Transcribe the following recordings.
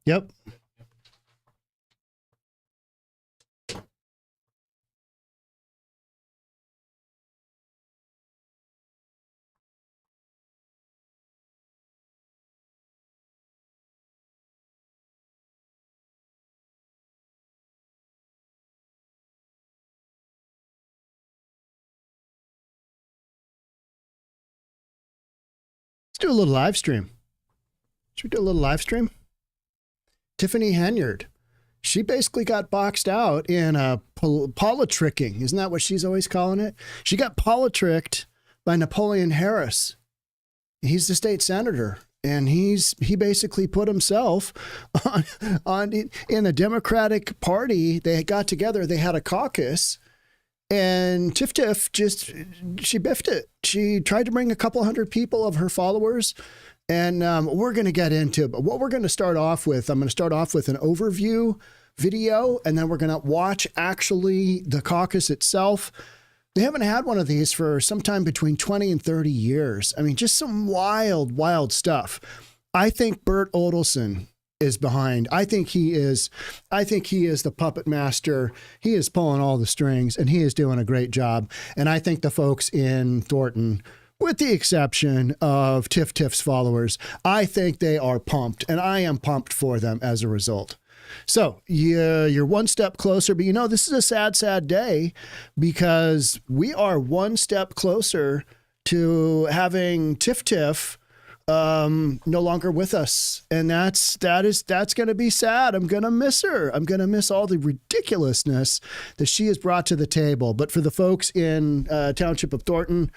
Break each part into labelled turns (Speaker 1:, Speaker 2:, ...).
Speaker 1: Yep. Let's do a little live stream. Should we do a little live stream? Tiffany Henyard. She basically got boxed out in a politricking. Isn't that what she's always calling it? She got politricked by Napoleon Harris. He's the state senator, and he basically put himself on in the Democratic Party. They got together. They had a caucus, and Tiff she biffed it. She tried to bring a couple hundred people of her followers. And we're going to get into it. But what we're going to start off with, I'm going to start off with an overview video, and then we're going to watch actually the caucus itself. They haven't had one of these for sometime between 20 and 30 years. I mean, just some wild, wild stuff. I think Bert Odelson is behind. I think he is the puppet master. He is pulling all the strings, and he is doing a great job. And I think the folks in Thornton, with the exception of Tiff's followers, I think they are pumped, and I am pumped for them as a result. So you're one step closer, but this is a sad, sad day because we are one step closer to having Tiff no longer with us. And that's going to be sad. I'm going to miss her. I'm going to miss all the ridiculousness that she has brought to the table. But for the folks in Township of Thornton,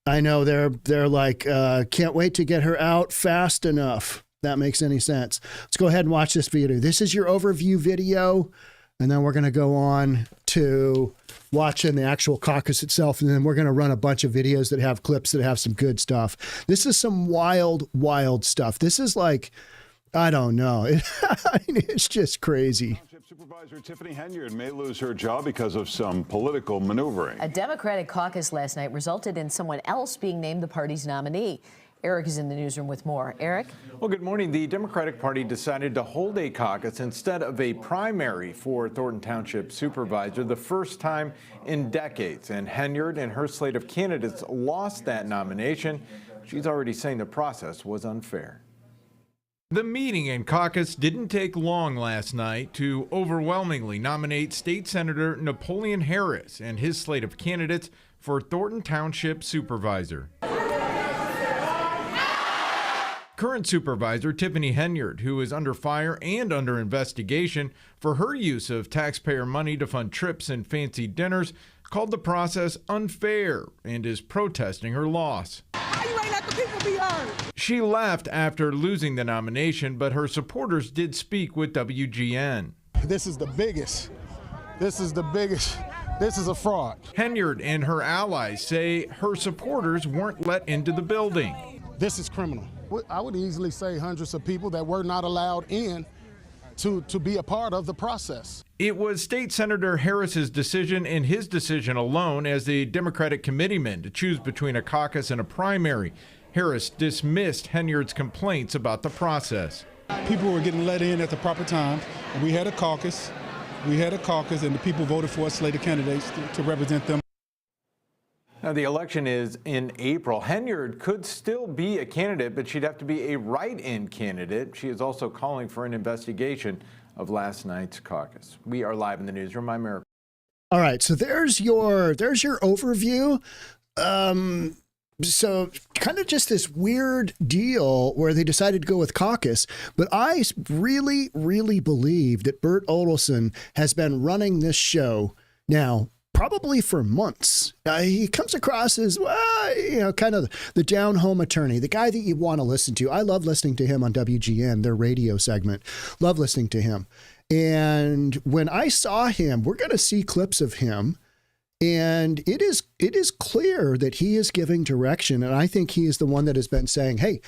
Speaker 1: I know they're like, can't wait to get her out fast enough. That makes any sense. Let's go ahead and watch this video. This is your overview video, and then we're going to go on to watching the actual caucus itself, and then we're going to run a bunch of videos that have clips that have some good stuff. This is some wild, wild stuff. This is like, I don't know. It's just crazy.
Speaker 2: Supervisor Tiffany Henyard may lose her job because of some political maneuvering.
Speaker 3: A Democratic caucus last night resulted in someone else being named the party's nominee. Eric is in the newsroom with more. Eric?
Speaker 4: Well, good morning. The Democratic Party decided to hold a caucus instead of a primary for Thornton Township Supervisor, the first time in decades. And Henyard and her slate of candidates lost that nomination. She's already saying the process was unfair.
Speaker 5: The meeting and caucus didn't take long last night to overwhelmingly nominate State Senator Napoleon Harris and his slate of candidates for Thornton Township Supervisor. Current Supervisor Tiffany Henyard, who is under fire and under investigation for her use of taxpayer money to fund trips and fancy dinners, called the process unfair and is protesting her loss. She left after losing the nomination, but her supporters did speak with WGN.
Speaker 6: This is the biggest. This is the biggest. This is a fraud.
Speaker 5: Henyard and her allies say her supporters weren't let into the building.
Speaker 6: This is criminal. I would easily say hundreds of people that were not allowed in to be a part of the process.
Speaker 5: It was State Senator Harris's decision and his decision alone as the Democratic committeeman to choose between a caucus and a primary. Harris dismissed Henyard's complaints about the process.
Speaker 6: People were getting let in at the proper time. We had a caucus. And the people voted for a slate of candidates to represent them.
Speaker 4: Now, the election is in April. Henyard could still be a candidate, but she'd have to be a write-in candidate. She is also calling for an investigation of last night's caucus. We are live in the newsroom. I'm Eric.
Speaker 1: All right, so there's your overview. So kind of just this weird deal where they decided to go with caucus. But I really, really believe that Bert Odelson has been running this show now probably for months. He comes across as, well, kind of the down-home attorney, the guy that you want to listen to. I love listening to him on WGN, their radio segment. Love listening to him. And when I saw him, we're going to see clips of him. And it is clear that he is giving direction. And I think he is the one that has been saying, hey,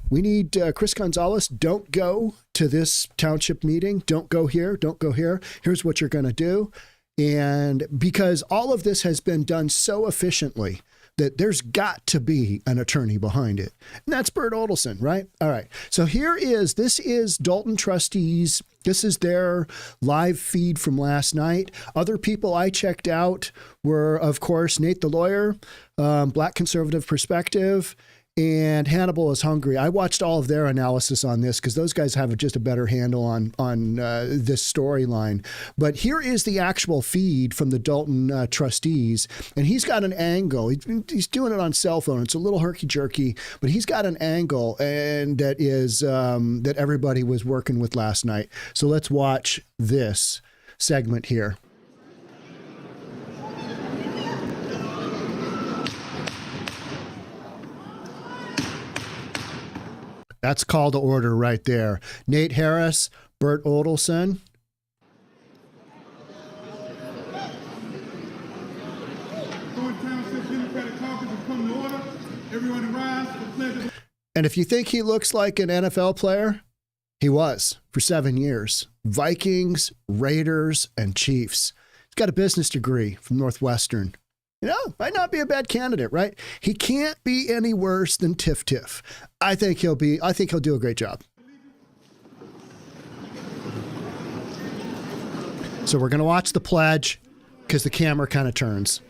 Speaker 1: we need Chris Gonzalez, don't go to this township meeting. Don't go here. Don't go here. Here's what you're going to do. And because all of this has been done so efficiently that there's got to be an attorney behind it. And that's Bert Odelson, right? All right. So this is Dolton trustees. This is their live feed from last night. Other people I checked out were, of course, Nate the lawyer, Black Conservative Perspective, and Hannibal is Hungry. I watched all of their analysis on this because those guys have just a better handle on this storyline. But here is the actual feed from the Dolton trustees, and he's got an angle. He's doing it on cell phone. It's a little herky-jerky, but he's got an angle and that is that everybody was working with last night. So let's watch this segment here. That's call to order right there. Nate Harris, Bert Odelson.
Speaker 6: Thornton Township Democratic Caucus has come to order. Everyone rise for the pledge of...
Speaker 1: And if you think he looks like an NFL player, he was for 7 years. Vikings, Raiders, and Chiefs. He's got a business degree from Northwestern. You know, might not be a bad candidate, right? He can't be any worse than Tiff Tiff. I think he'll do a great job. So we're going to watch the pledge because the camera kind of turns.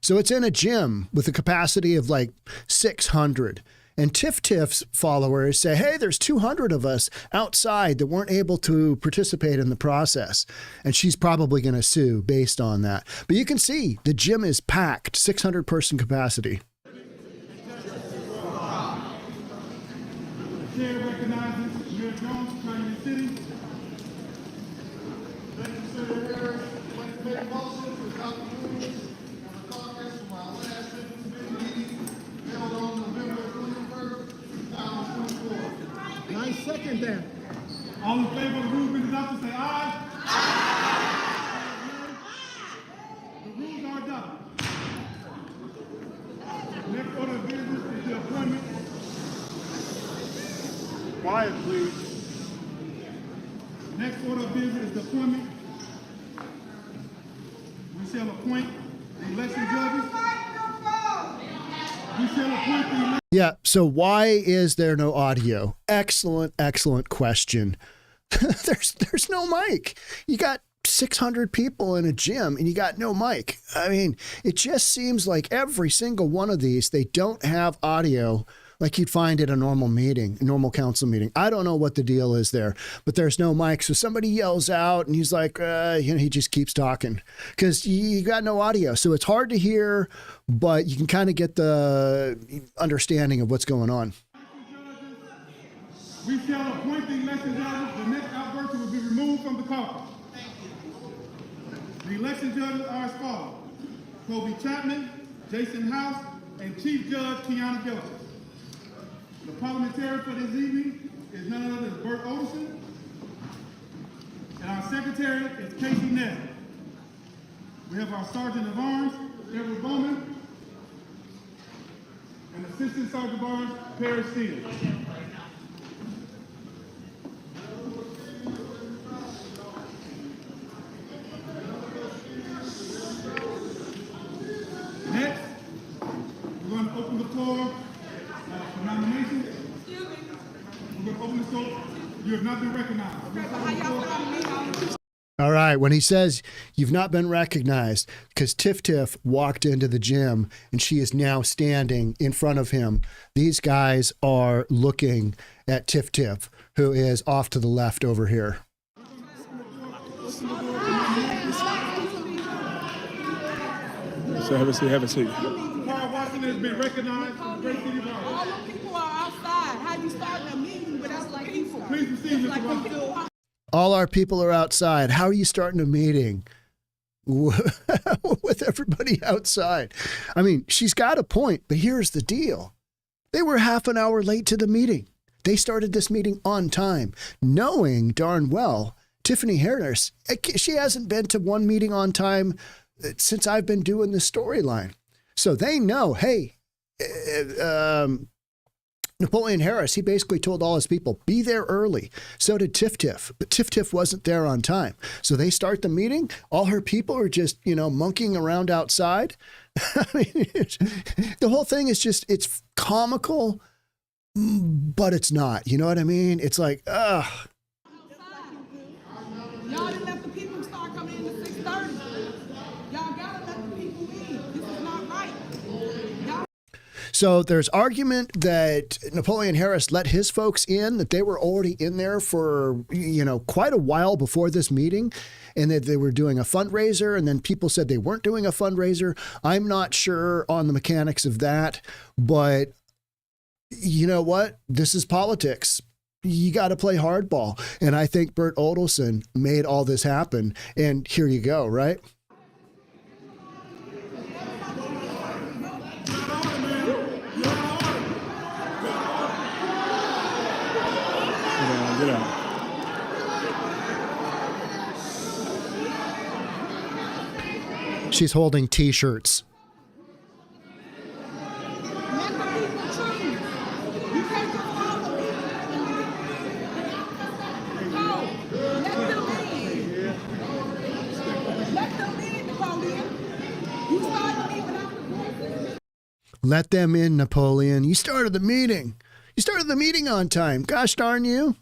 Speaker 1: So it's in a gym with a capacity of like 600. And Tiff Tiff's followers say, hey, there's 200 of us outside that weren't able to participate in the process. And she's probably going to sue based on that. But you can see the gym is packed, 600 person capacity.
Speaker 6: The chair recognizes Mayor Jones, Trinity City. Legislator Harris, when made motion without the rules on the caucus from our last committee meeting held on November 21st, 2024. I second that. All in favor of the rules being adopted, say aye. Aye. The rules are adopted. Next order of business is the appointment. Quiet, please. Next order of business is the appointment. We shall appoint the election judges. We shall appoint the election.
Speaker 1: Yeah, so why is there no audio? Excellent question. There's no mic. You got 600 people in a gym and you got no mic. I mean, it just seems like every single one of these, they don't have audio like you'd find at a normal meeting, a normal council meeting. I don't know what the deal is there, but there's no mic. So somebody yells out and he's like, he just keeps talking because you got no audio. So it's hard to hear, but you can kind of get the understanding of what's going on.
Speaker 6: We shall appoint the election judges. The next outburst will be removed from the caucus. The election judges are as follows: Kobe Chapman, Jason House, and Chief Judge Kiana Gillis. The parliamentarian for this evening is none other than Bert Odelson. And our secretary is Casey Ness. We have our Sergeant of Arms, Edward Bowman, and Assistant Sergeant of Arms, Perry Steele. Next, we're going to open the floor for nominations. We're going to open the floor. You have not been recognized.
Speaker 1: All right. When he says you've not been recognized, because Tiff Tiff walked into the gym and she is now standing in front of him. These guys are looking at Tiff Tiff, who is off to the left over here.
Speaker 6: So have a seat. Carl Washington has been recognized.
Speaker 7: All the people are outside. How you starting a meeting without the people?
Speaker 6: Please proceed, Mr. Washington.
Speaker 1: All our people are outside. How are you starting a meeting with everybody outside? I mean, she's got a point, but here's the deal. They were half an hour late to the meeting. They started this meeting on time, knowing darn well Tiffany Henyard, she hasn't been to one meeting on time since I've been doing this storyline. So they know, hey, Napoleon Harris, he basically told all his people, be there early. So did Tiff Tiff, but Tiff Tiff wasn't there on time. So they start the meeting. All her people are just, monkeying around outside. I mean, the whole thing is just, it's comical, but it's not. You know what I mean? It's like, ugh.
Speaker 7: Y'all didn't let the people start coming in at 6:30. Y'all gotta let the people in. This is not right.
Speaker 1: So there's argument that Napoleon Harris let his folks in, that they were already in there for, quite a while before this meeting, and that they were doing a fundraiser, and then people said they weren't doing a fundraiser. I'm not sure on the mechanics of that, but you know what? This is politics. You got to play hardball. And I think Bert Odelson made all this happen. And here you go, right?
Speaker 6: Get out.
Speaker 1: She's holding T-shirts.
Speaker 7: Let the people choose. You can't just follow me. No, let them in. Let them in, Napoleon. You started me without the voices.
Speaker 1: Let them in, Napoleon. You started the meeting. You started the meeting on time. Gosh darn you.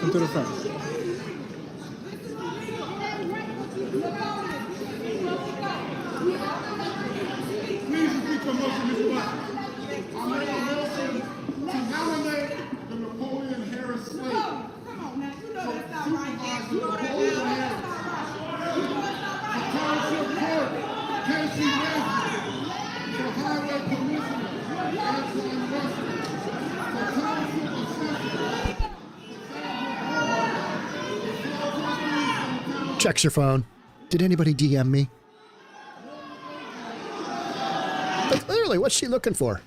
Speaker 6: Come to the front. Please repeat your motion, Mr. Black. I make a motion to nominate the Napoleon Harris slate.
Speaker 7: Come on now, you know that's not right. You know that's
Speaker 6: Napoleon
Speaker 7: not
Speaker 6: Harris.
Speaker 7: right.
Speaker 6: The Township Clerk, Casey Matthews. The Highway Commissioner, Antoine Russell. The Township Assessor.
Speaker 1: Checks your phone. Did anybody DM me? Like, literally, what's she looking for?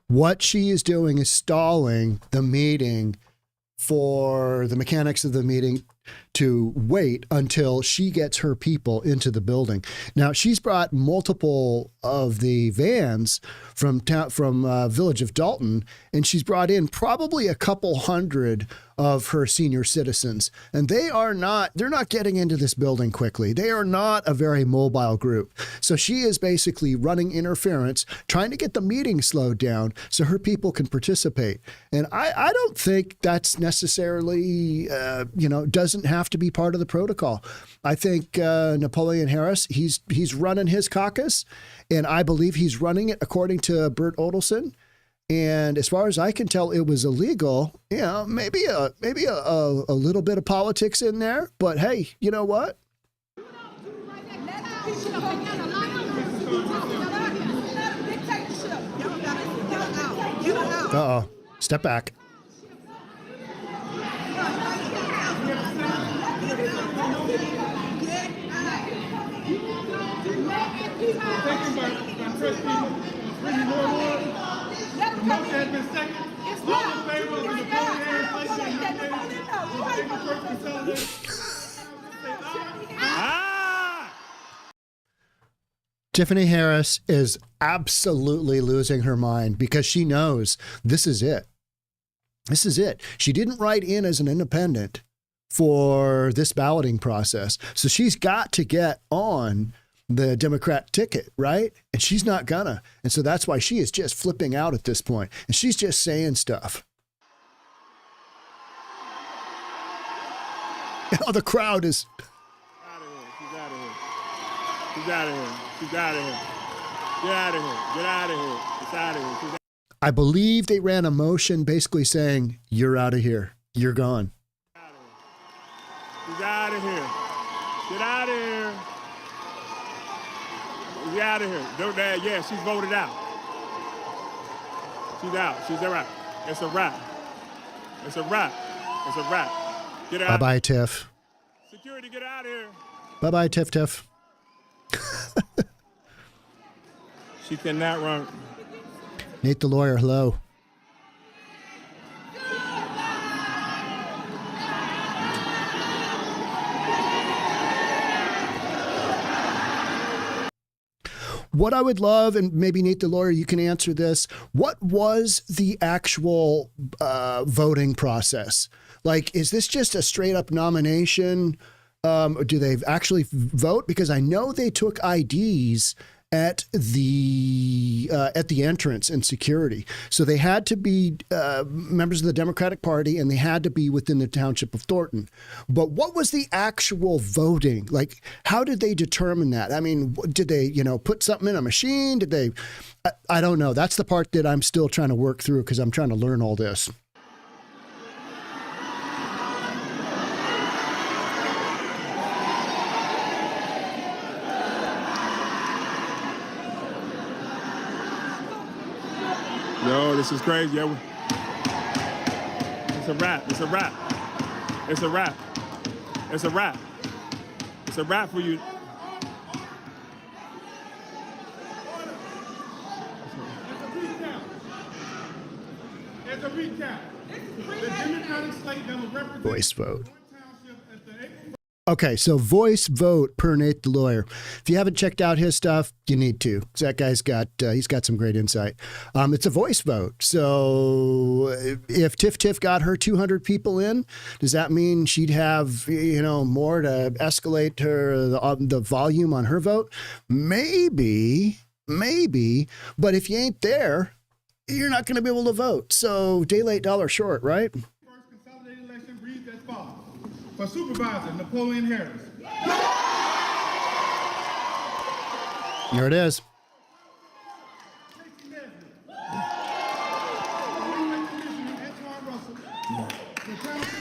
Speaker 1: What she is doing is stalling the meeting for the mechanics of the meeting to wait until she gets her people into the building. Now, she's brought multiple of the vans from Village of Dolton, and she's brought in probably a couple hundred of her senior citizens. And they're not getting into this building quickly. They are not a very mobile group. So she is basically running interference, trying to get the meeting slowed down so her people can participate. And I don't think that's necessarily, doesn't have to be part of the protocol. I think Napoleon Harris, he's running his caucus, and I believe he's running it according to Bert Odelson. And as far as I can tell, it was illegal. Maybe a little bit of politics in there. But hey, you know what? Uh-oh. Step back.
Speaker 6: Motion has been seconded. All in favor of the Napoleon Harris slate, nominate
Speaker 1: Tiffany Harris is absolutely losing her mind because she knows this is it. This is it. She didn't write in as an independent for this balloting process. So she's got to get on the Democrat ticket, right? And she's not gonna. And so that's why she is just flipping out at this point. And she's just saying stuff. Oh, the crowd is...
Speaker 6: She's out of here. She's out of here. She's out of here. Get out of here. Get out of here. It's out of here.
Speaker 1: I believe they ran a motion basically saying, you're out of here. You're gone.
Speaker 6: She's out of here. Get out of here. She's out of here. Yeah, she's voted out. She's out. She's a wrap. It's a wrap. It's a wrap. It's a wrap. Get out.
Speaker 1: Bye-bye, Tiff.
Speaker 6: Security, get out of here.
Speaker 1: Bye-bye, Tiff Tiff.
Speaker 6: She cannot run.
Speaker 1: Nate the lawyer, hello. What I would love, and maybe Nate the lawyer, you can answer this. What was the actual voting process? Like, is this just a straight up nomination? Or do they actually vote? Because I know they took IDs at the entrance and security. So they had to be members of the Democratic Party, and they had to be within the township of Thornton. But what was the actual voting? Like, how did they determine that? I mean, did they, put something in a machine? Did they? I don't know. That's the part that I'm still trying to work through because I'm trying to learn all this.
Speaker 6: Yo, this is crazy. Yeah, it's a wrap. It's a wrap. It's a wrap. It's a wrap. It's a wrap for you. It's a recap. The Democratic slate that will represent
Speaker 1: Voice vote.
Speaker 6: Thornton Township at the April.
Speaker 1: Okay, so voice vote per Nate the lawyer. If you haven't checked out his stuff, you need to. 'Cause that guy's got he's got some great insight. It's a voice vote. So if Tiff Tiff got her 200 people in, does that mean she'd have more to escalate her the volume on her vote? Maybe. But if you ain't there, you're not going to be able to vote. So day late, dollar short, right?
Speaker 6: First consolidated election reads as follows. For Supervisor Napoleon Harris.
Speaker 1: There it is.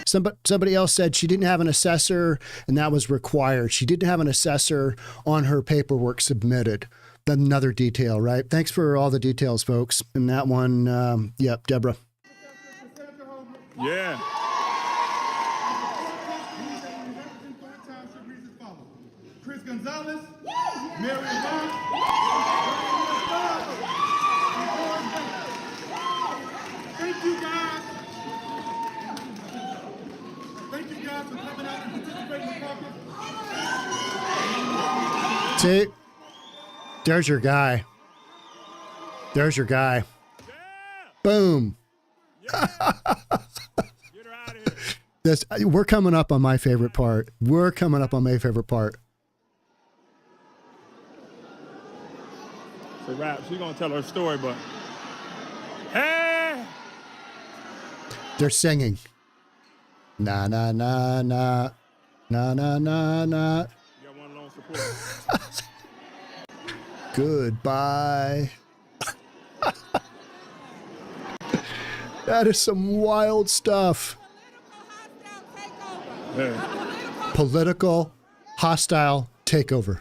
Speaker 1: Somebody else said she didn't have an assessor, and that was required. She didn't have an assessor on her paperwork submitted. Another detail, right? Thanks for all the details, folks. And that one, yep, Deborah.
Speaker 6: Yeah. Chris Gonzalez, Mary Yvonne, thank you guys. Thank you guys for coming out and participating in the caucus.
Speaker 1: See, there's your guy. There's your guy.
Speaker 6: Yeah.
Speaker 1: Boom.
Speaker 6: Yeah. Get her out of here.
Speaker 1: We're coming up on my favorite part.
Speaker 6: It's a wrap. She's gonna tell her story, but hey,
Speaker 1: They're singing. Na na na na na na na na.
Speaker 6: you got one lone support.
Speaker 1: Goodbye. That is some wild stuff.
Speaker 6: Hey.
Speaker 1: Political hostile takeover.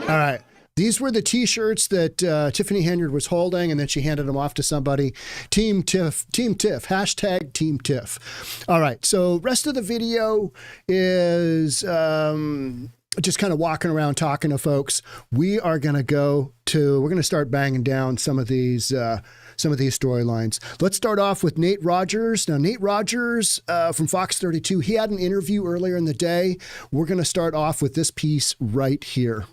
Speaker 1: All right. These were the T-shirts that Tiffany Henyard was holding, and then she handed them off to somebody. Team Tiff, hashtag Team Tiff. All right. So rest of the video is just kind of walking around talking to folks. We're going to start banging down some of these storylines. Let's start off with Nate Rogers. Now, Nate Rogers from Fox 32, he had an interview earlier in the day. We're going to start off with this piece right here.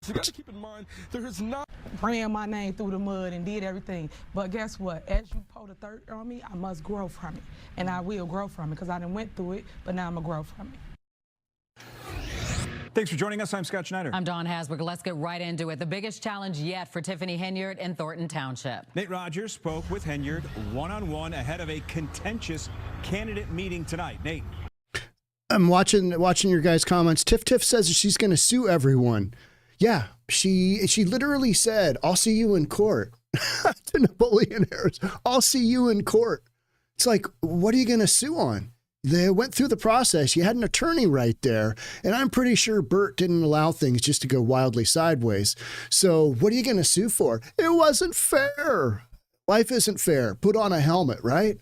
Speaker 8: You got to keep in mind, there is not
Speaker 7: Ran my name through the mud and did everything. But guess what? As you pull the third on me, I must grow from it. And I will grow from it because I done went through it, but now I'm going to grow from it.
Speaker 9: Thanks for joining us. I'm Scott Schneider.
Speaker 10: I'm Dawn Hasberg. Let's get right into it. The biggest challenge yet for Tiffany Henyard in Thornton Township.
Speaker 9: Nate Rogers spoke with Henyard one-on-one ahead of a contentious candidate meeting tonight. Nate.
Speaker 1: I'm watching your guys' comments. Tiff says she's going to sue everyone. Yeah, she literally said, "I'll see you in court." To Napoleon Harris, "I'll see you in court." It's like, what are you going to sue on? They went through the process. You had an attorney right there. And I'm pretty sure Bert didn't allow things just to go wildly sideways. So what are you going to sue for? It wasn't fair. Life isn't fair. Put on a helmet, right?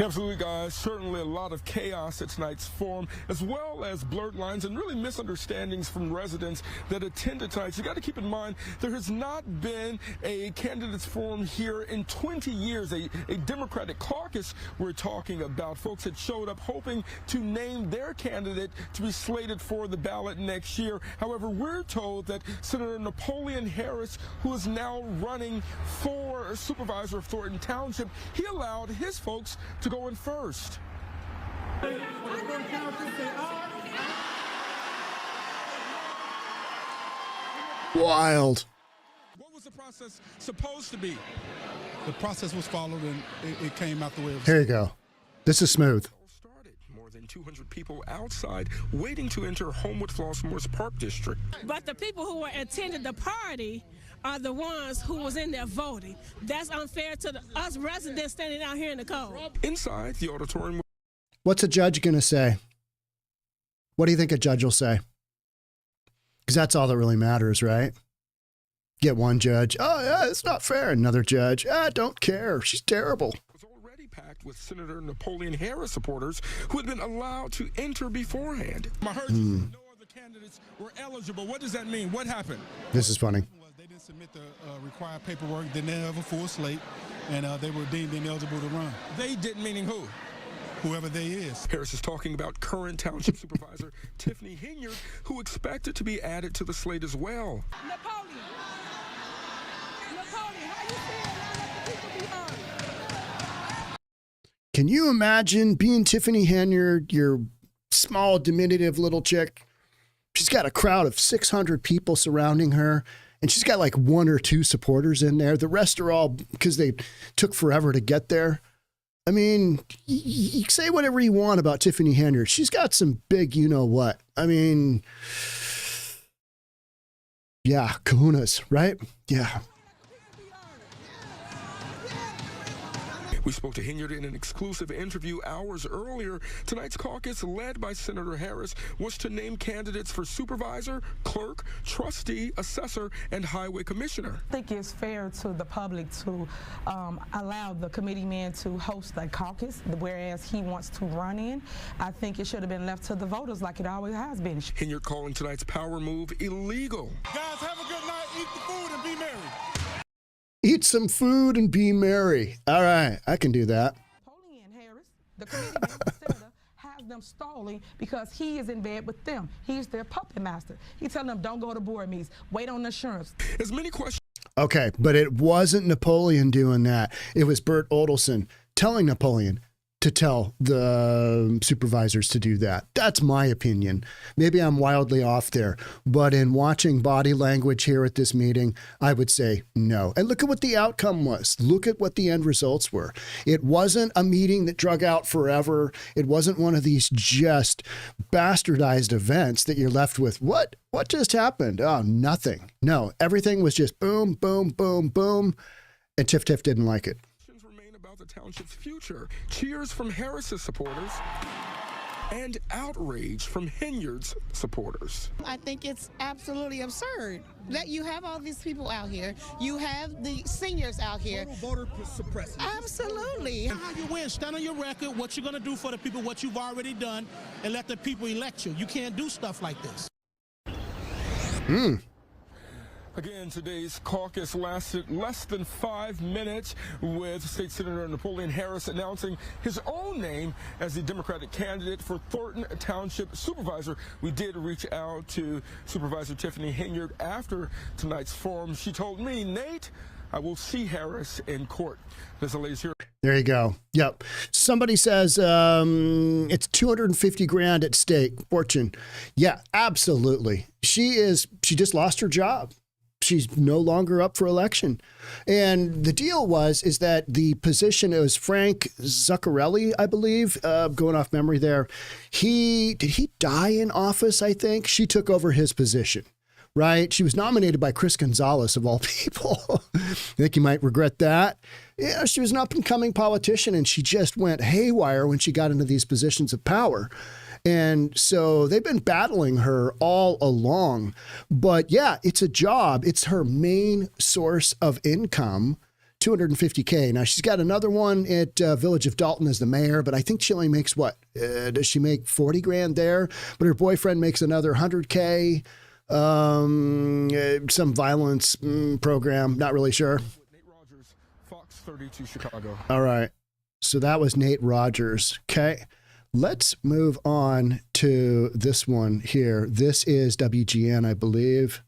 Speaker 8: Absolutely, guys. Certainly a lot of chaos at tonight's forum, as well as blurred lines and really misunderstandings from residents that attended tonight. You got to keep in mind, there has not been a candidates forum here in 20 years, a Democratic caucus we're talking about. Folks that showed up hoping to name their candidate to be slated for the ballot next year. However, we're told that Senator Napoleon Harris, who is now running for supervisor of Thornton Township, he allowed his folks to go in first.
Speaker 1: Wild.
Speaker 8: What was the process supposed to be?
Speaker 6: The process was followed and it came out the way it was.
Speaker 1: Here you go. This is smooth.
Speaker 8: Started. More than 200 people outside waiting to enter Homewood Flossmoor's Park District.
Speaker 7: But the people who were attending the party are the ones who was in there voting. That's unfair to us residents standing out here in the cold.
Speaker 8: Inside the auditorium.
Speaker 1: What's a judge going to say? What do you think a judge will say? Because that's all that really matters, right? Get one judge. Oh, yeah, it's not fair. Another judge. Don't care. She's terrible.
Speaker 8: Was already packed with Senator Napoleon Harris supporters who had been allowed to enter beforehand.
Speaker 6: I heard no other candidates were eligible. What does that mean? What happened?
Speaker 1: This is funny.
Speaker 6: They didn't submit the required paperwork. They didn't have a full slate, and they were deemed ineligible to run.
Speaker 8: They didn't, meaning who?
Speaker 6: Whoever they is.
Speaker 8: Harris is talking about current Township Supervisor Tiffany Henyard, who expected to be added to the slate as well.
Speaker 7: Napoleon, how you feel? Now let the people be heard.
Speaker 1: Can you imagine being Tiffany Henyard, your small, diminutive little chick? She's got a crowd of 600 people surrounding her, and she's got like one or two supporters in there. The rest are all because they took forever to get there. I mean, you say whatever you want about Tiffany Henyard. She's got some big you-know-what. I mean, yeah, kahunas, right? Yeah.
Speaker 8: We spoke to Henyard in an exclusive interview hours earlier. Tonight's caucus, led by Senator Harris, was to name candidates for supervisor, clerk, trustee, assessor, and highway commissioner.
Speaker 7: I think it's fair to the public to allow the committeeman to host a caucus, whereas he wants to run in. I think it should have been left to the voters like it always has been.
Speaker 8: Henyard calling tonight's power move illegal.
Speaker 6: Guys, have a good night. Eat the food and be merry.
Speaker 1: Eat some food and be merry. All right, I can do that.
Speaker 7: Napoleon Harris, the committeeman, the senator, has them stalling because he is in bed with them. He's their puppet master. He's telling them, don't go to board meetings. Wait on assurance.
Speaker 8: As many questions.
Speaker 1: Okay, but it wasn't Napoleon doing that. It was Bert Oldelson telling Napoleon to tell the supervisors to do that. That's my opinion. Maybe I'm wildly off there, but in watching body language here at this meeting, I would say no. And look at what the outcome was. Look at what the end results were. It wasn't a meeting that drug out forever. It wasn't one of these just bastardized events that you're left with. What just happened? Oh, nothing. No, everything was just boom, boom, boom, boom. And Tiff didn't like it.
Speaker 8: The township's future. Cheers from Harris's supporters and outrage from Henyard's supporters.
Speaker 11: I think it's absolutely absurd that you have all these people out here. You have the seniors out here.
Speaker 6: Voter suppressing.
Speaker 11: Absolutely.
Speaker 6: How you win? Stand on your record. What you're going to do for the people, what you've already done, and let the people elect you. You can't do stuff like this.
Speaker 8: Again, today's caucus lasted less than 5 minutes, with State Senator Napoleon Harris announcing his own name as the Democratic candidate for Thornton Township Supervisor. We did reach out to Supervisor Tiffany Henyard after tonight's forum. She told me, Nate, I will see Harris in court. There's the latest here.
Speaker 1: There you go. Yep. Somebody says it's 250 grand at stake. Fortune. Yeah, absolutely. She just lost her job. She's no longer up for election. And the deal is that the position, it was Frank Zuccarelli, I believe, going off memory there. Did he die in office, I think? She took over his position, right? She was nominated by Chris Gonzalez, of all people. I think you might regret that. Yeah, she was an up-and-coming politician, and she just went haywire when she got into these positions of power. And so they've been battling her all along. But yeah, it's a job. It's her main source of income. $250K. Now she's got another one at Village of Dolton as the mayor, but I think she only makes what? Does she make 40 grand there? But her boyfriend makes another 100K. Some violence program. Not really sure.
Speaker 8: Nate Rogers, Fox 32 Chicago.
Speaker 1: All right. So that was Nate Rogers. Okay. Let's move on to this one here. This is WGN, I believe.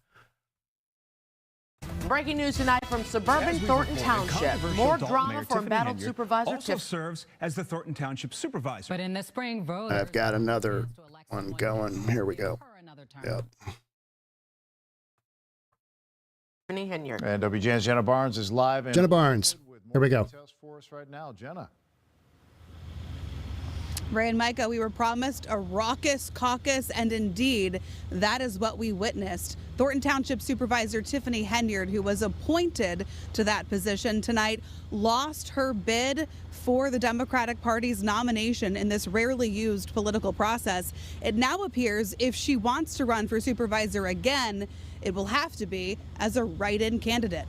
Speaker 12: Breaking news tonight from suburban Thornton Township. More drama for Embattled Supervisor
Speaker 9: also serves as the Thornton Township Supervisor.
Speaker 10: But in the spring, voters...
Speaker 1: I've got another one going. Here we go. Yep.
Speaker 12: Tiffany Henyard.
Speaker 13: And WGN's Jenna Barnes is live.
Speaker 1: Jenna Barnes. Here we go.
Speaker 13: For us right now, Jenna.
Speaker 14: Ray and Micah, we were promised a raucous caucus, and indeed, that is what we witnessed. Thornton Township Supervisor Tiffany Henyard, who was appointed to that position tonight, lost her bid for the Democratic Party's nomination in this rarely used political process. It now appears if she wants to run for supervisor again, it will have to be as a write-in candidate.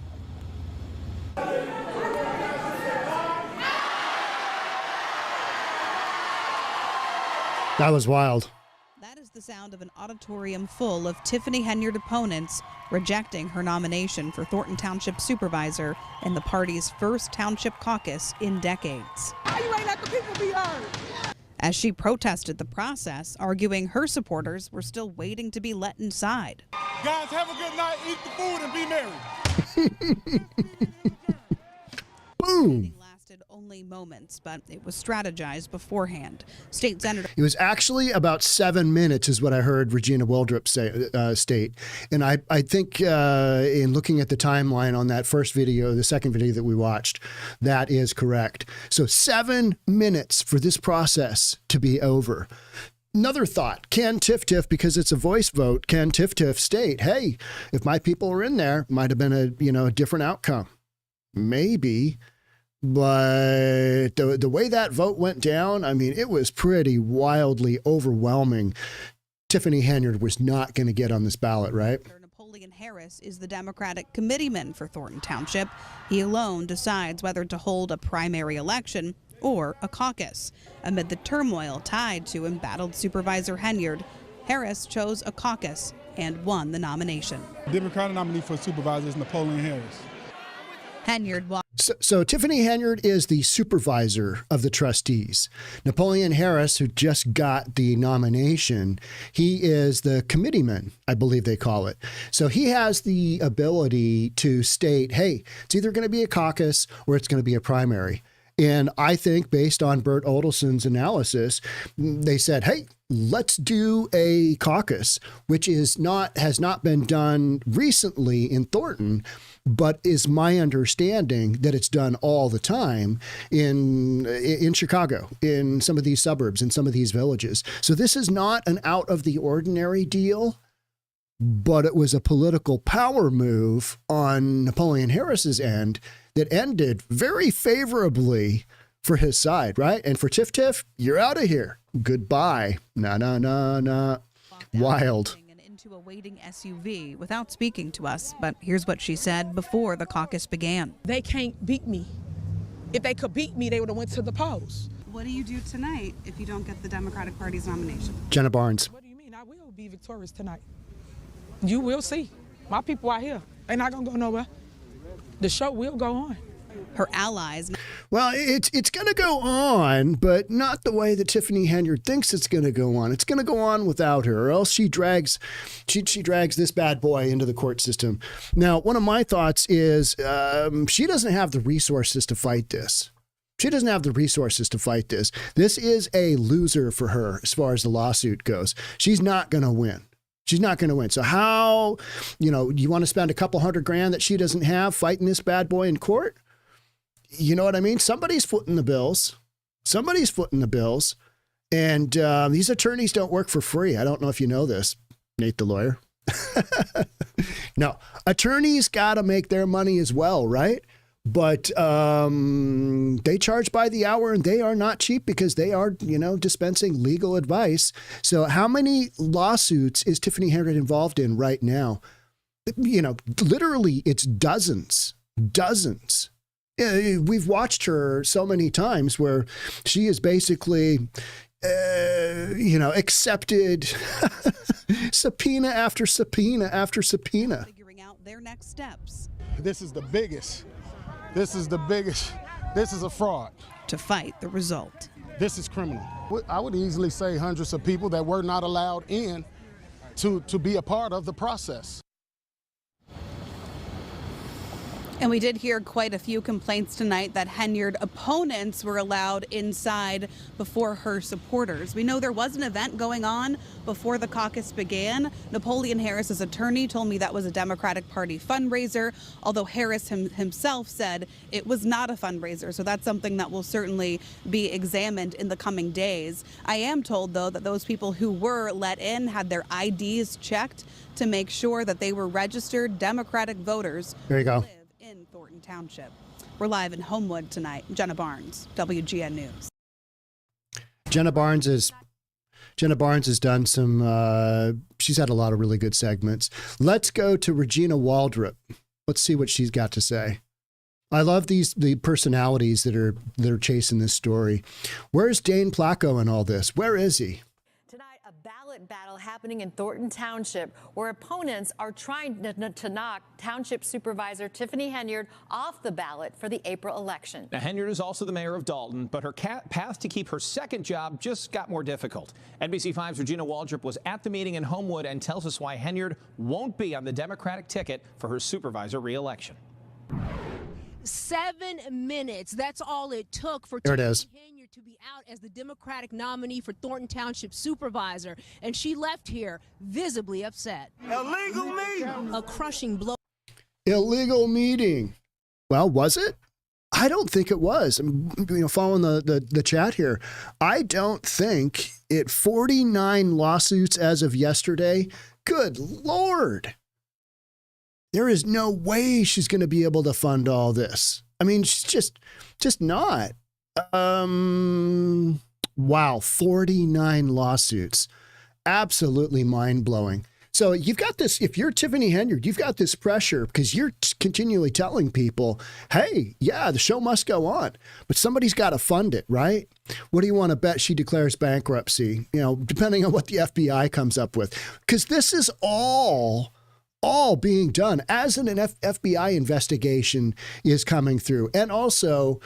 Speaker 1: That was wild.
Speaker 14: That is the sound of an auditorium full of Tiffany Henyard opponents rejecting her nomination for Thornton Township Supervisor in the party's first township caucus in decades.
Speaker 7: You ain't let the people be heard.
Speaker 14: As she protested the process, arguing her supporters were still waiting to be let inside.
Speaker 6: Guys, have a good night, eat the food, and be merry.
Speaker 1: Boom.
Speaker 14: Lasted only moments, but it was strategized beforehand. State Senator.
Speaker 1: It was actually about 7 minutes, is what I heard Regina Wildrop state. And I think in looking at the timeline on that first video, the second video that we watched, that is correct. So 7 minutes for this process to be over. Another thought, can Tiff, because it's a voice vote, can Tiff state, hey, if my people were in there, might have been a different outcome. Maybe. But the way that vote went down, I mean, it was pretty wildly overwhelming. Tiffany Henyard was not going to get on this ballot, right?
Speaker 14: Napoleon Harris is the Democratic committeeman for Thornton Township. He alone decides whether to hold a primary election or a caucus. Amid the turmoil tied to embattled Supervisor Henyard, Harris chose a caucus and won the nomination.
Speaker 6: Democratic nominee for supervisor is Napoleon Harris.
Speaker 14: Henyard walked.
Speaker 1: So Tiffany Henyard is the supervisor of the trustees. Napoleon Harris, who just got the nomination, he is the committeeman, I believe they call it. So he has the ability to state, hey, it's either going to be a caucus or it's going to be a primary. And I think based on Bert Odelson's analysis, they said, hey, let's do a caucus, which has not been done recently in Thornton, but is my understanding that it's done all the time in Chicago, in some of these suburbs, in some of these villages. So this is not an out of the ordinary deal, but it was a political power move on Napoleon Harris's end that ended very favorably for his side, right? And for Tiff, you're out of here. Goodbye. Nah. Wild.
Speaker 14: Into a waiting SUV without speaking to us, but here's what she said before the caucus began.
Speaker 7: They can't beat me. If they could beat me, they would have went to the polls.
Speaker 14: What do you do tonight if you don't get the Democratic Party's nomination?
Speaker 1: Jenna Barnes.
Speaker 7: What do you mean? I will be victorious tonight. You will see. My people out here. They're not going to go nowhere. The show will go on.
Speaker 14: Her allies.
Speaker 1: Well, it's going to go on, but not the way that Tiffany Henyard thinks it's going to go on. It's going to go on without her, or else she drags this bad boy into the court system. Now, one of my thoughts is she doesn't have the resources to fight this. She doesn't have the resources to fight this. This is a loser for her as far as the lawsuit goes. She's not going to win. She's not going to win. So how, you want to spend a couple $100,000 that she doesn't have fighting this bad boy in court? You know what I mean? Somebody's footing the bills. And these attorneys don't work for free. I don't know if you know this, Nate the lawyer. No, attorneys got to make their money as well, right? But they charge by the hour, and they are not cheap because they are, dispensing legal advice. So how many lawsuits is Tiffany Henyard involved in right now? Literally, it's dozens. We've watched her so many times where she is basically, accepted subpoena after subpoena after subpoena.
Speaker 14: Figuring out their next steps.
Speaker 6: This is the biggest. This is a fraud.
Speaker 14: To fight the result.
Speaker 6: This is criminal. I would easily say hundreds of people that were not allowed in to be a part of the process.
Speaker 14: And we did hear quite a few complaints tonight that Henyard opponents were allowed inside before her supporters. We know there was an event going on before the caucus began. Napoleon Harris's attorney told me that was a Democratic Party fundraiser, although Harris himself said it was not a fundraiser. So that's something that will certainly be examined in the coming days. I am told, though, that those people who were let in had their IDs checked to make sure that they were registered Democratic voters.
Speaker 1: There you go.
Speaker 14: In Thornton Township. We're live in Homewood tonight. Jenna Barnes, WGN News.
Speaker 1: Jenna Barnes has done some, she's had a lot of really good segments. Let's go to Regina Waldrop. Let's see what she's got to say. I love the personalities that are chasing this story. Where's Dane Placco in all this? Where is he?
Speaker 15: Ballot battle happening in Thornton Township, where opponents are trying to knock Township Supervisor Tiffany Henyard off the ballot for the April election.
Speaker 16: Now, Henyard is also the mayor of Dolton, but her path to keep her second job just got more difficult. NBC5's Regina Waldrop was at the meeting in Homewood and tells us why Henyard won't be on the Democratic ticket for her supervisor re-election.
Speaker 17: 7 minutes. That's all it took for
Speaker 1: Tiffany
Speaker 17: Henyard to be out as the Democratic nominee for Thornton Township Supervisor, and she left here visibly upset.
Speaker 6: Illegal meeting.
Speaker 17: A crushing blow.
Speaker 1: Illegal meeting. Well, was it? I don't think it was. Following the chat here, I don't think it. 49 lawsuits as of yesterday. Good Lord. There is no way she's going to be able to fund all this. I mean, she's just not. Wow, 49 lawsuits. Absolutely mind-blowing. So you've got this, if you're Tiffany Henyard, you've got this pressure because you're continually telling people, hey, yeah, the show must go on, but somebody's got to fund it, right? What do you want to bet she declares bankruptcy? Depending on what the FBI comes up with. Because this is all being done as an FBI investigation is coming through. And also,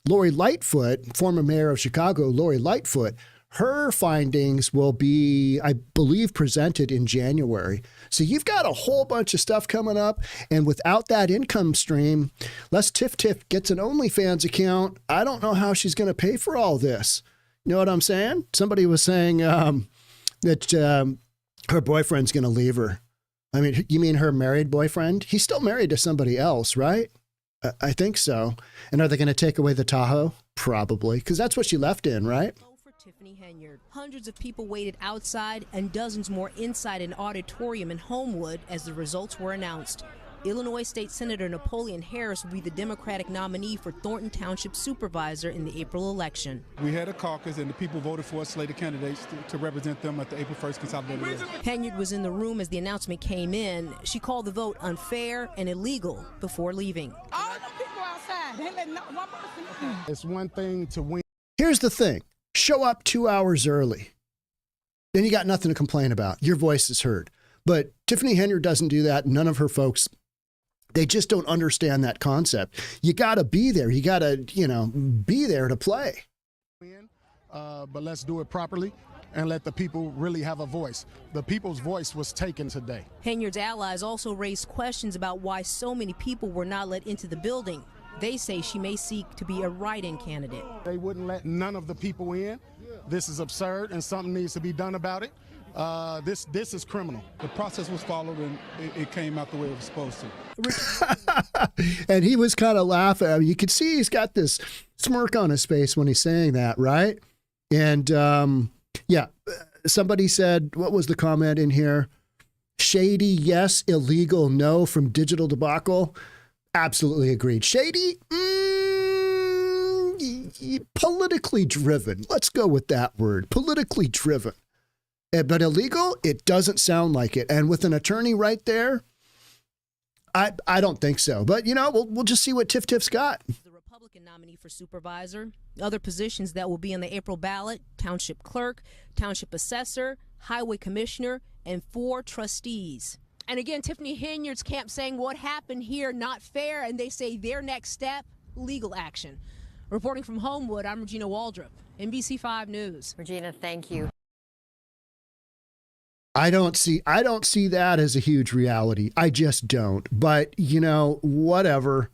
Speaker 1: Lori Lightfoot, former mayor of Chicago, Lori Lightfoot, her findings will be, I believe, presented in January. So you've got a whole bunch of stuff coming up. And without that income stream, unless Tiff gets an OnlyFans account, I don't know how she's going to pay for all this. You know what I'm saying? Somebody was saying that her boyfriend's going to leave her. I mean, you mean her married boyfriend? He's still married to somebody else, right? I think so. And are they going to take away the Tahoe? Probably, because that's what she left in, right?
Speaker 17: For Tiffany Henyard. Hundreds of people waited outside and dozens more inside an auditorium in Homewood as the results were announced. Illinois State Senator Napoleon Harris will be the Democratic nominee for Thornton Township Supervisor in the April election.
Speaker 6: We had a caucus and the people voted for a slate of candidates to represent them at the April 1st consolidated election.
Speaker 17: Henyard was in the room as the announcement came in. She called the vote unfair and illegal before leaving.
Speaker 7: All the people outside, they let not one person in.
Speaker 6: It's one thing to win.
Speaker 1: Here's the thing. Show up 2 hours early. Then you got nothing to complain about. Your voice is heard. But Tiffany Henyard doesn't do that. None of her folks. They just don't understand that concept. You got to be there. You got to, be there to play.
Speaker 6: But let's do it properly and let the people really have a voice. The people's voice was taken today.
Speaker 17: Henyard's allies also raised questions about why so many people were not let into the building. They say she may seek to be a write-in candidate.
Speaker 6: They wouldn't let none of the people in. This is absurd and something needs to be done about it. This is criminal. The process was followed and it came out the way it was supposed
Speaker 1: to. And he was kind of laughing. I mean, you could see he's got this smirk on his face when he's saying that, right? And somebody said, what was the comment in here? Shady, yes. Illegal, no, from Digital Debacle. Absolutely agreed. Shady? Politically driven. Let's go with that word. Politically driven. But illegal? It doesn't sound like it. And with an attorney right there, I don't think so. But, you know, we'll just see what Tiff's got.
Speaker 17: The Republican nominee for supervisor. Other positions that will be on the April ballot: township clerk, township assessor, highway commissioner, and 4 trustees. And again, Tiffany Henyard's camp saying what happened here, not fair, and they say their next step, legal action. Reporting from Homewood, I'm Regina Waldrop, NBC5 News.
Speaker 15: Regina, thank you.
Speaker 1: I don't see that as a huge reality. I just don't. But, you know, whatever.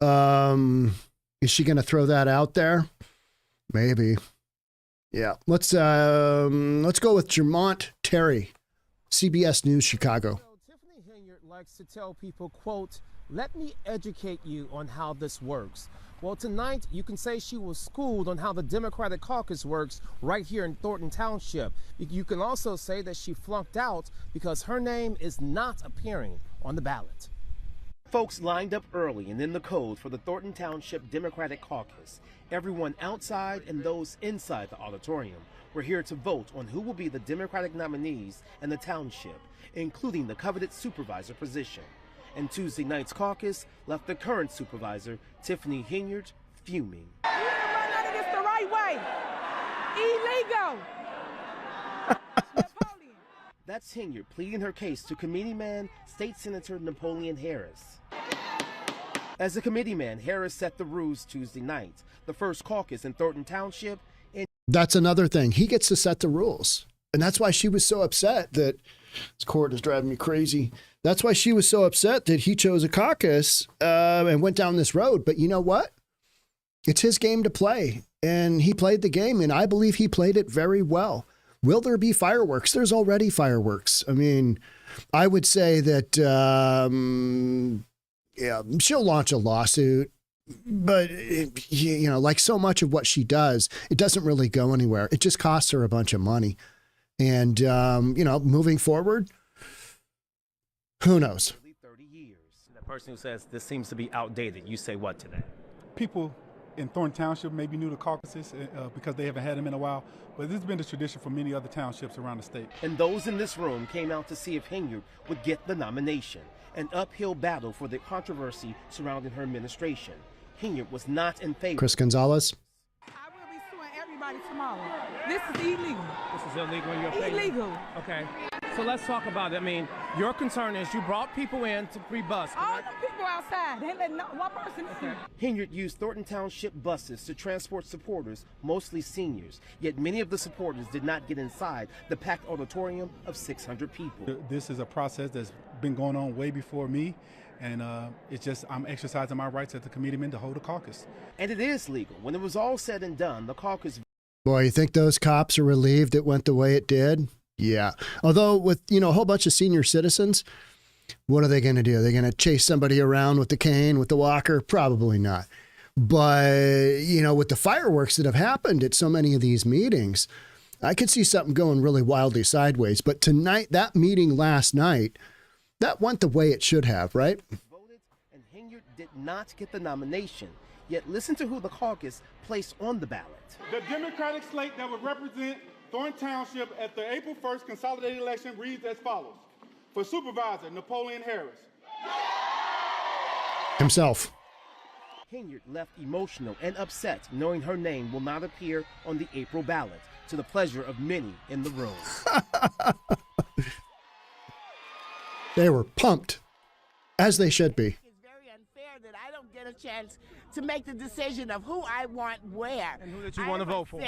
Speaker 1: Is she going to throw that out there? Maybe. Yeah. Let's go with Jermont Terry, CBS News, Chicago.
Speaker 18: Tiffany Henyard likes to tell people, quote, "Let me educate you on how this works." Well, tonight you can say she was schooled on how the Democratic Caucus works right here in Thornton Township. You can also say that she flunked out because her name is not appearing on the ballot. Folks lined up early and in the cold for the Thornton Township Democratic Caucus. Everyone outside and those inside the auditorium were here to vote on who will be the Democratic nominees in the township, including the coveted supervisor position. And Tuesday night's caucus left the current supervisor, Tiffany Henyard, fuming.
Speaker 7: You didn't run none of this the right way. Illegal. Napoleon.
Speaker 18: That's Henyard pleading her case to Committeeman State Senator Napoleon Harris. As a committeeman, Harris set the rules Tuesday night. The first caucus in Thornton Township.
Speaker 1: That's another thing. He gets to set the rules. And that's why she was so upset that this court is driving me crazy. That's why she was so upset that he chose a caucus and went down this road. But you know what? It's his game to play. And he played the game, and I believe he played it very well. Will there be fireworks? There's already fireworks. I mean, I would say that, yeah, she'll launch a lawsuit. But, you know, like so much of what she does, it doesn't really go anywhere. It just costs her a bunch of money. And, you know, moving forward, who knows?
Speaker 18: 30 years. That person who says this seems to be outdated, you say what to that?
Speaker 6: People in Thornton Township may be new to caucuses because they haven't had them in a while, but this has been the tradition for many other townships around the state.
Speaker 18: And those in this room came out to see if Henyard would get the nomination. An uphill battle for the controversy surrounding her administration. Henyard was not in favor.
Speaker 1: Chris Gonzalez.
Speaker 7: I will be suing everybody tomorrow. This is illegal.
Speaker 18: This is illegal in your opinion?
Speaker 7: Illegal.
Speaker 18: Okay. So let's talk about it. I mean, your concern is you brought people in to free bus.
Speaker 7: All the people outside. They let one person in.
Speaker 18: Henyard used Thornton Township buses to transport supporters, mostly seniors. Yet many of the supporters did not get inside the packed auditorium of 600 people.
Speaker 6: This is a process that's been going on way before me. And it's just I'm exercising my rights as the committeeman to hold a caucus.
Speaker 18: And it is legal. When it was all said and done, the caucus.
Speaker 1: Boy, you think those cops are relieved it went the way it did? Yeah. Although with, you know, a whole bunch of senior citizens, what are they going to do? Are they going to chase somebody around with the cane, with the walker? Probably not. But, you know, with the fireworks that have happened at so many of these meetings, I could see something going really wildly sideways. But tonight, that meeting last night, that went the way it should have, right?
Speaker 18: Voted, and Henyard did not get the nomination. Yet listen to who the caucus placed on the ballot.
Speaker 6: The Democratic slate that would represent Thornton Township at the April 1st consolidated election reads as follows. For Supervisor, Napoleon Harris.
Speaker 1: Himself.
Speaker 18: Henyard left emotional and upset knowing her name will not appear on the April ballot, to the pleasure of many in the room.
Speaker 1: They were pumped, as they should be.
Speaker 19: It's very unfair that I don't get a chance to make the decision of who I want where.
Speaker 18: And who did you want to vote for?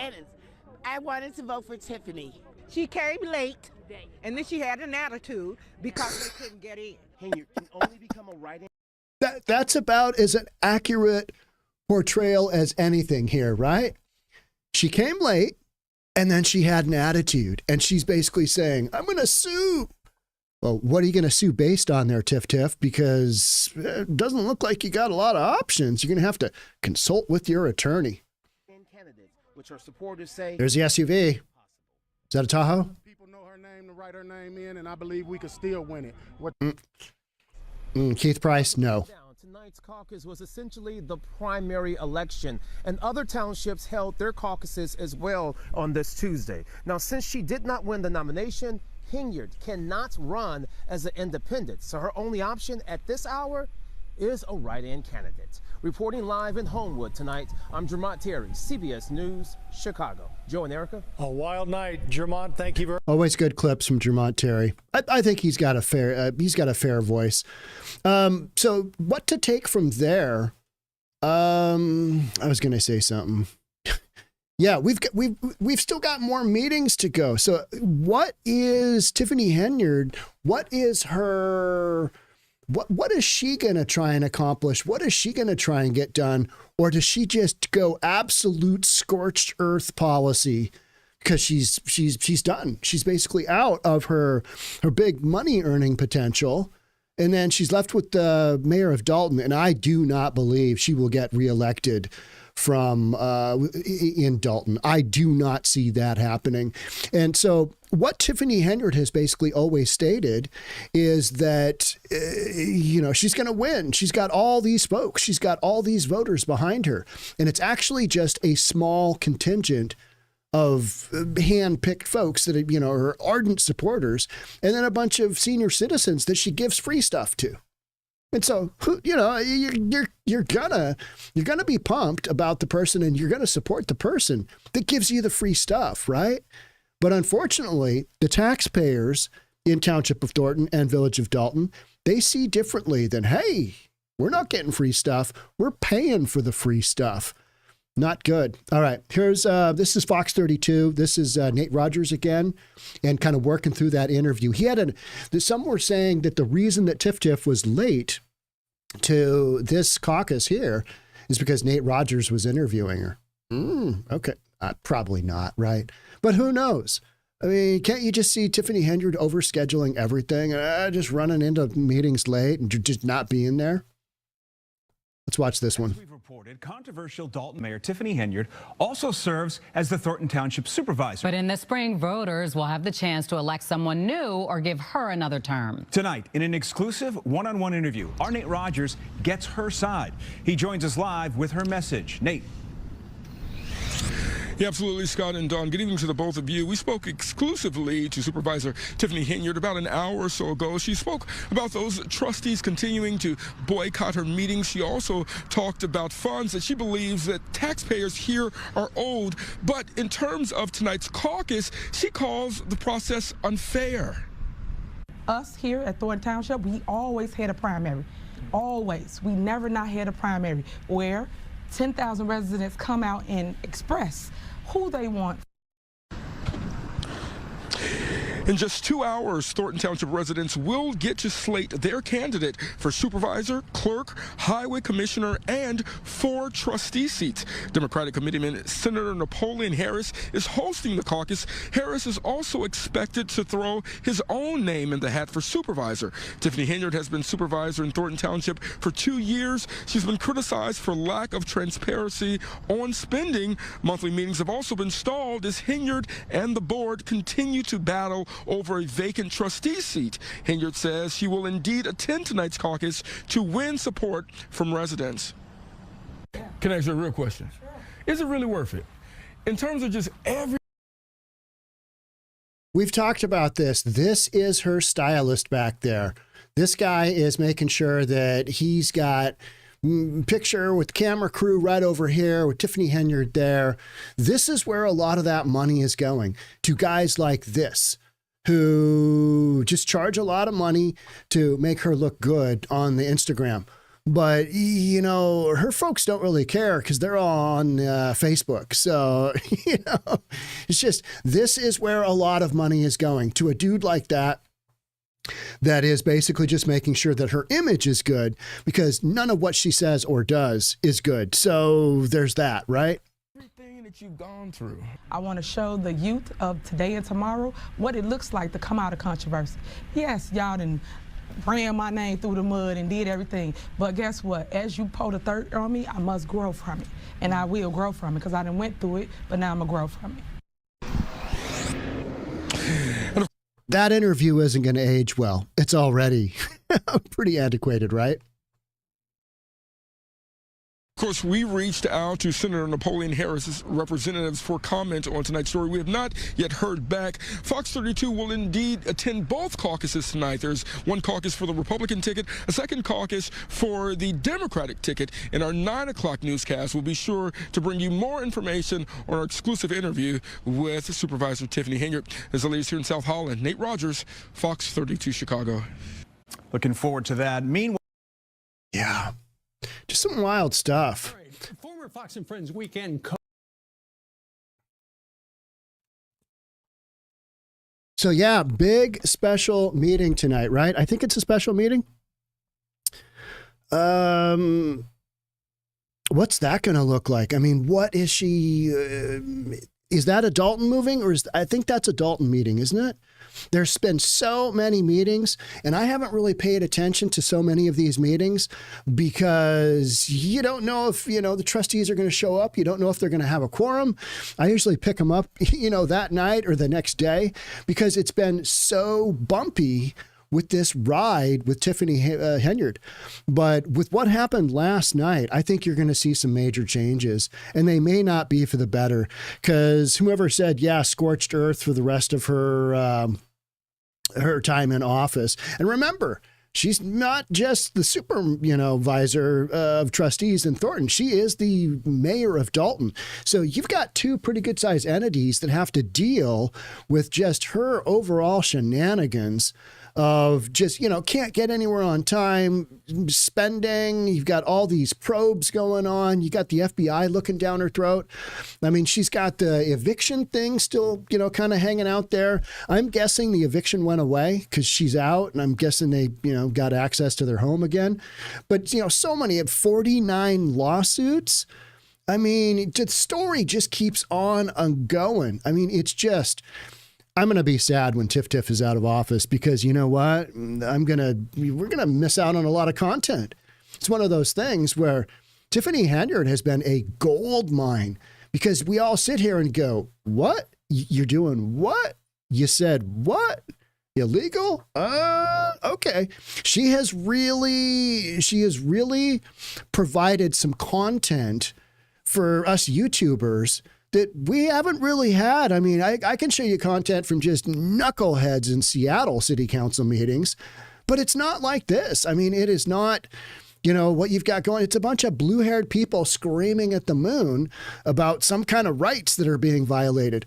Speaker 19: I wanted to vote for Tiffany.
Speaker 7: She came late, and then she had an attitude because they couldn't get in.
Speaker 18: Henyard can only become a write-in.
Speaker 1: That's about as an accurate portrayal as anything here, right? She came late, and then she had an attitude, and she's basically saying, I'm going to sue. Well, what are you going to sue based on there, Tiff? Because it doesn't look like you got a lot of options. You're going to have to consult with your attorney.
Speaker 18: Which her supporters say.
Speaker 1: There's the SUV. Is that a Tahoe?
Speaker 6: People know her name to write her name in, and I believe we could still win it.
Speaker 1: Keith Price, no.
Speaker 18: Tonight's caucus was essentially the primary election, and other townships held their caucuses as well on this Tuesday. Now, since she did not win the nomination, Henyard cannot run as an independent, so her only option at this hour is a write-in candidate. Reporting live in Homewood tonight, I'm Jermont Terry, CBS News, Chicago. Joe and Erica.
Speaker 20: A wild night, Jermont. Thank you very much.
Speaker 1: Always good clips from Jermont Terry. I think he's got a fair voice. So what to take from there? I was going to say something. Yeah, we've still got more meetings to go. So what is Tiffany Henyard? What is her? What is she going to try and accomplish? What is she going to try and get done? Or does she just go absolute scorched earth policy because she's done? She's basically out of her big money earning potential. And then she's left with the mayor of Dolton. And I do not believe she will get reelected from in Dolton. I do not see that happening. And so what Tiffany Henyard has basically always stated is that, she's going to win. She's got all these folks. She's got all these voters behind her. And it's actually just a small contingent of hand-picked folks that are ardent supporters, and then a bunch of senior citizens that she gives free stuff to. And so, you're gonna be pumped about the person, and you're gonna support the person that gives you the free stuff, right? But unfortunately, the taxpayers in Township of Thornton and Village of Dolton, they see differently than, hey, we're not getting free stuff, we're paying for the free stuff. Not good. All right, this is Fox 32. This is Nate Rogers again, and kind of working through that interview. Some were saying that the reason that Tiff was late to this caucus here is because Nate Rogers was interviewing her. Okay, probably not, right? But who knows? I mean, can't you just see Tiffany Henyard overscheduling everything, just running into meetings late and just not being there? Let's watch this one.
Speaker 9: As we've reported, controversial Dolton Mayor Tiffany Henyard also serves as the Thornton Township Supervisor.
Speaker 10: But in the spring, voters will have the chance to elect someone new or give her another term.
Speaker 9: Tonight, in an exclusive one-on-one interview, our Nate Rogers gets her side. He joins us live with her message. Nate.
Speaker 8: Yeah, absolutely, Scott and Dawn. Good evening to the both of you. We spoke exclusively to Supervisor Tiffany Henyard about an hour or so ago. She spoke about those trustees continuing to boycott her meetings. She also talked about funds that she believes that taxpayers here are owed. But in terms of tonight's caucus, she calls the process unfair.
Speaker 7: Us here at Thornton Township, we always had a primary. Always. We never not had a primary where 10,000 residents come out and express who they want.
Speaker 8: In just 2 hours, Thornton Township residents will get to slate their candidate for supervisor, clerk, highway commissioner, and 4 trustee seats. Democratic Committeeman Senator Napoleon Harris is hosting the caucus. Harris is also expected to throw his own name in the hat for supervisor. Tiffany Henyard has been supervisor in Thornton Township for 2 years. She's been criticized for lack of transparency on spending. Monthly meetings have also been stalled as Henyard and the board continue to battle over a vacant trustee seat. Henyard says she will indeed attend tonight's caucus to win support from residents.
Speaker 21: Can I ask you a real question? Sure. Is it really worth it? In terms of just every...
Speaker 1: We've talked about this. This is her stylist back there. This guy is making sure that he's got picture with camera crew right over here with Tiffany Henyard there. This is where a lot of that money is going, to guys like this who just charge a lot of money to make her look good on the Instagram. But, her folks don't really care because they're all on Facebook. So, it's just, this is where a lot of money is going, to a dude like that is basically just making sure that her image is good, because none of what she says or does is good. So there's that, right?
Speaker 21: Everything that you've gone through.
Speaker 7: I want to show the youth of today and tomorrow what it looks like to come out of controversy. Yes, y'all done ran my name through the mud and did everything. But guess what? As you pull the third on me, I must grow from it. And I will grow from it because I done went through it, but now I'm going to grow from it.
Speaker 1: That interview isn't going to age well. It's already pretty antiquated, right?
Speaker 8: Of course, we reached out to Senator Napoleon Harris's representatives for comment on tonight's story. We have not yet heard back. Fox 32 will indeed attend both caucuses tonight. There's one caucus for the Republican ticket, a second caucus for the Democratic ticket. In our 9 o'clock newscast, we'll be sure to bring you more information on our exclusive interview with Supervisor Tiffany Henyard. As the latest here in South Holland, Nate Rogers, Fox 32 Chicago.
Speaker 9: Looking forward to that. Meanwhile,
Speaker 1: yeah. Just some wild stuff.
Speaker 2: Right. Former Fox and Friends weekend.
Speaker 1: So yeah, big special meeting tonight, right? I think it's a special meeting. What's that going to look like? I mean, what is she? Is that a Dolton moving, or I think that's a Dolton meeting, isn't it? There's been so many meetings, and I haven't really paid attention to so many of these meetings because you don't know if, the trustees are going to show up. You don't know if they're going to have a quorum. I usually pick them up, that night or the next day because it's been so bumpy with this ride with Tiffany Henyard. But with what happened last night, I think you're going to see some major changes, and they may not be for the better because whoever said, scorched earth for the rest of her time in office. And remember, she's not just the supervisor of trustees in Thornton. She is the mayor of Dolton. So you've got two pretty good sized entities that have to deal with just her overall shenanigans of just, can't get anywhere on time, spending. You've got all these probes going on. You got the FBI looking down her throat. I mean, she's got the eviction thing still, kind of hanging out there. I'm guessing the eviction went away because she's out, and I'm guessing they, got access to their home again. But, so many, 49 lawsuits. I mean, the story just keeps on going. I mean, it's just... I'm going to be sad when Tiff is out of office because you know what? We're going to miss out on a lot of content. It's one of those things where Tiffany Henyard has been a gold mine because we all sit here and go, what? You're doing what? You said what? Illegal? Okay. She has really provided some content for us YouTubers that we haven't really had. I mean, I can show you content from just knuckleheads in Seattle city council meetings, but it's not like this. I mean, it is not, what you've got going. It's a bunch of blue-haired people screaming at the moon about some kind of rights that are being violated.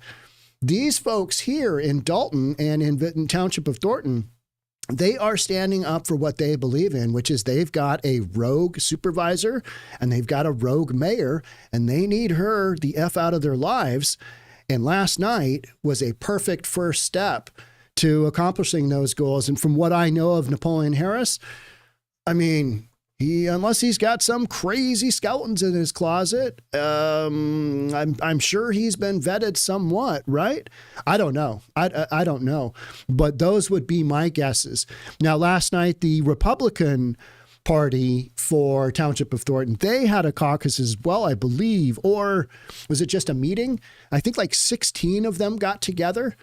Speaker 1: These folks here in Dolton and in Township of Thornton, they are standing up for what they believe in, which is they've got a rogue supervisor and they've got a rogue mayor, and they need her the F out of their lives. And last night was a perfect first step to accomplishing those goals. And from what I know of Napoleon Harris, I mean, unless he's got some crazy skeletons in his closet, I'm sure he's been vetted somewhat, right? I don't know. I don't know. But those would be my guesses. Now, last night, the Republican Party for Township of Thornton, they had a caucus as well, I believe. Or was it just a meeting? I think like 16 of them got together.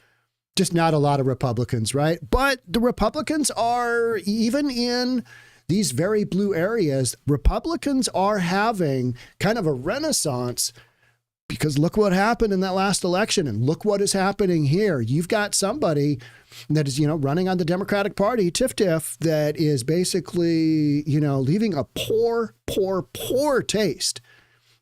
Speaker 1: Just not a lot of Republicans, right? But the Republicans are, even in these very blue areas, Republicans are having kind of a renaissance because look what happened in that last election and look what is happening here. You've got somebody that is, running on the Democratic Party, Tiff, that is basically, leaving a poor taste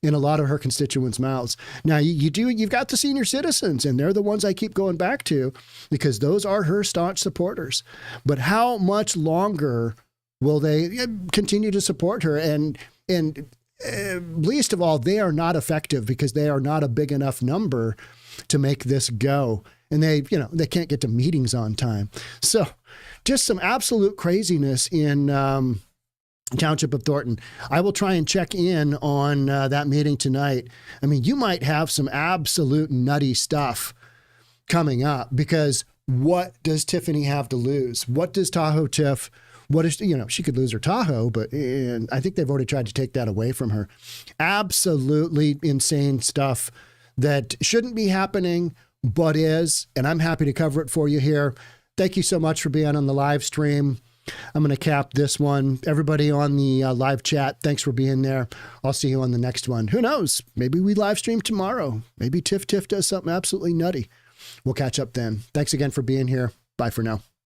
Speaker 1: in a lot of her constituents' mouths. Now, you've got the senior citizens, and they're the ones I keep going back to because those are her staunch supporters. But how much longer will they continue to support her? And least of all, they are not effective because they are not a big enough number to make this go. And they can't get to meetings on time. So just some absolute craziness in Township of Thornton. I will try and check in on that meeting tonight. I mean, you might have some absolute nutty stuff coming up because what does Tiffany have to lose? What does Tahoe Tiff? What is, she could lose her Tahoe, but I think they've already tried to take that away from her. Absolutely insane stuff that shouldn't be happening, but is, and I'm happy to cover it for you here. Thank you so much for being on the live stream. I'm going to cap this one. Everybody on the live chat, thanks for being there. I'll see you on the next one. Who knows? Maybe we live stream tomorrow. Maybe Tiff does something absolutely nutty. We'll catch up then. Thanks again for being here. Bye for now.